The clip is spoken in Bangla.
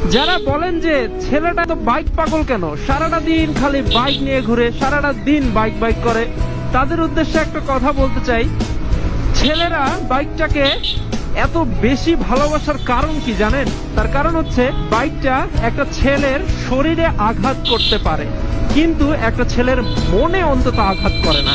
যারা বলেন যে ছেলেটা তো বাইক পাগল কেন, সারাটা দিন খালি বাইক নিয়ে ঘুরে, সারাটা দিন বাইক বাইক করে, তাদের উদ্দেশ্যে একটা কথা বলতে চাই। ছেলেরা বাইকটাকে এত বেশি ভালোবাসার কারণ কি জানেন? তার কারণ হচ্ছে বাইকটা একটা ছেলের শরীরে আঘাত করতে পারে, কিন্তু একটা ছেলের মনে অন্তত আঘাত করে না।